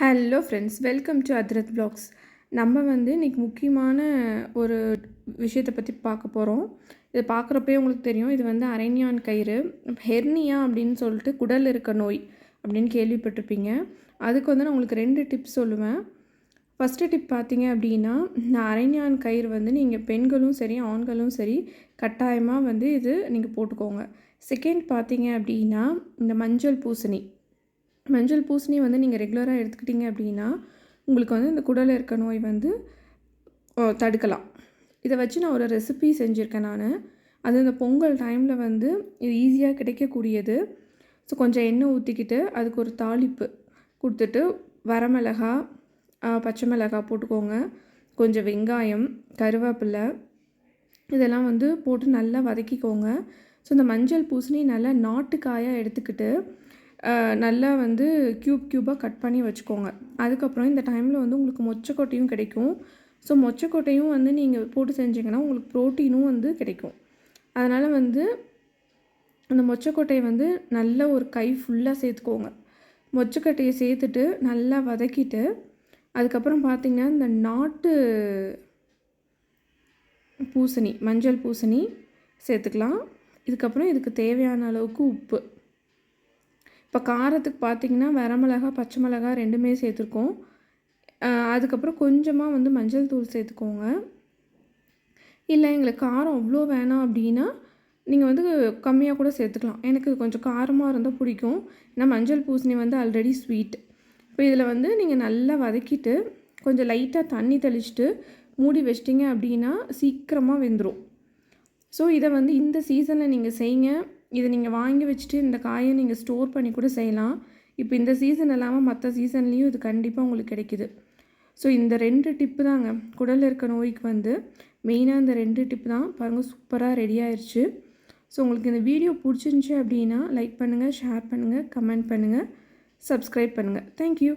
Hello friends, welcome to Athirath vlogs. நம்ம இன்றைக்கி முக்கியமான ஒரு விஷயத்தை பற்றி பார்க்க போகிறோம். இது பார்க்குறப்பே உங்களுக்கு தெரியும், இது அரைஞான் கயிறு. ஹெர்னியா அப்படின்னு சொல்லிட்டு குடல் இருக்க நோய் அப்படின்னு கேள்விப்பட்டிருப்பீங்க. அதுக்கு நான் உங்களுக்கு 2 டிப்ஸ் சொல்லுவேன். ஃபஸ்ட்டு டிப் பார்த்தீங்க அப்படின்னா, இந்த அரைஞான் கயிறு நீங்கள் பெண்களும் சரி ஆண்களும் சரி கட்டாயமாக இது நீங்கள் போட்டுக்கோங்க. செகண்ட் பார்த்தீங்க அப்படின்னா, இந்த மஞ்சள் பூசணி நீங்கள் ரெகுலராக எடுத்துக்கிட்டிங்க அப்படின்னா உங்களுக்கு இந்த குடலில் இருக்க நோய் தடுக்கலாம். இதை வச்சு நான் ஒரு ரெசிபி செஞ்சுருக்கேன். அது இந்த பொங்கல் டைமில் இது ஈஸியாக கிடைக்கக்கூடியது. ஸோ கொஞ்சம் எண்ணெய் ஊற்றிக்கிட்டு அதுக்கு ஒரு தாளிப்பு கொடுத்துட்டு வரமிளகா, பச்சை மிளகாய் போட்டுக்கோங்க. கொஞ்சம் வெங்காயம், கருவேப்பிலை இதெல்லாம் போட்டு நல்லா வதக்கிக்கோங்க. ஸோ இந்த மஞ்சள் பூசணி நல்லா நாட்டுக்காயாக எடுத்துக்கிட்டு நல்லா க்யூபாக கட் பண்ணி வச்சுக்கோங்க. அதுக்கப்புறம் இந்த டைமில் உங்களுக்கு மொச்சக்கொட்டையும் கிடைக்கும். ஸோ மொச்சக்கொட்டையும் நீங்கள் போட்டு செஞ்சிங்கன்னா உங்களுக்கு ப்ரோட்டீனும் கிடைக்கும். அதனால் அந்த மொச்சக்கொட்டையை நல்ல ஒரு கை ஃபுல்லாக சேர்த்துக்கோங்க. மொச்சக்கொட்டையை சேர்த்துட்டு நல்லா வதக்கிட்டு அதுக்கப்புறம் பார்த்திங்கன்னா இந்த நாட்டு பூசணி, மஞ்சள் பூசணி சேர்த்துக்கலாம். இதுக்கப்புறம் இதுக்கு தேவையான அளவுக்கு உப்பு. இப்போ காரத்துக்கு பார்த்திங்கன்னா வரமிளகா, பச்சை மிளகா 2மே சேர்த்துருக்கோம். அதுக்கப்புறம் கொஞ்சமாக மஞ்சள் தூள் சேர்த்துக்கோங்க. இல்லை எங்களுக்கு காரம் அவ்வளோ வேணாம் அப்படின்னா நீங்கள் கம்மியாக கூட சேர்த்துக்கலாம். எனக்கு கொஞ்சம் காரமாக இருந்தால் பிடிக்கும். ஏன்னா மஞ்சள் பூசணி ஆல்ரெடி ஸ்வீட். இப்போ இதில் நீங்கள் நல்லா வதக்கிட்டு கொஞ்சம் லைட்டாக தண்ணி தெளிச்சுட்டு மூடி வச்சிட்டிங்க அப்படின்னா சீக்கிரமாக வெந்துடும். ஸோ இதை இந்த சீசனில் நீங்கள் செய்யுங்க. இதை நீங்கள் வாங்கி வச்சுட்டு இந்த காயை நீங்கள் ஸ்டோர் பண்ணி கூட செய்யலாம். இப்போ இந்த சீசன் இல்லாமல் மற்ற சீசன்லேயும் இது கண்டிப்பாக உங்களுக்கு கிடைக்கிது. ஸோ இந்த 2 டிப்பு தாங்க குடலில் இருக்க நோய்க்கு மெயினாக இந்த 2 டிப்பு தான். பாருங்கள், சூப்பராக ரெடி ஆயிடுச்சு. ஸோ உங்களுக்கு இந்த வீடியோ பிடிச்சிருந்துச்சி அப்படின்னா லைக் பண்ணுங்கள், ஷேர் பண்ணுங்கள், கமெண்ட் பண்ணுங்கள், சப்ஸ்கிரைப் பண்ணுங்கள். தேங்க்யூ.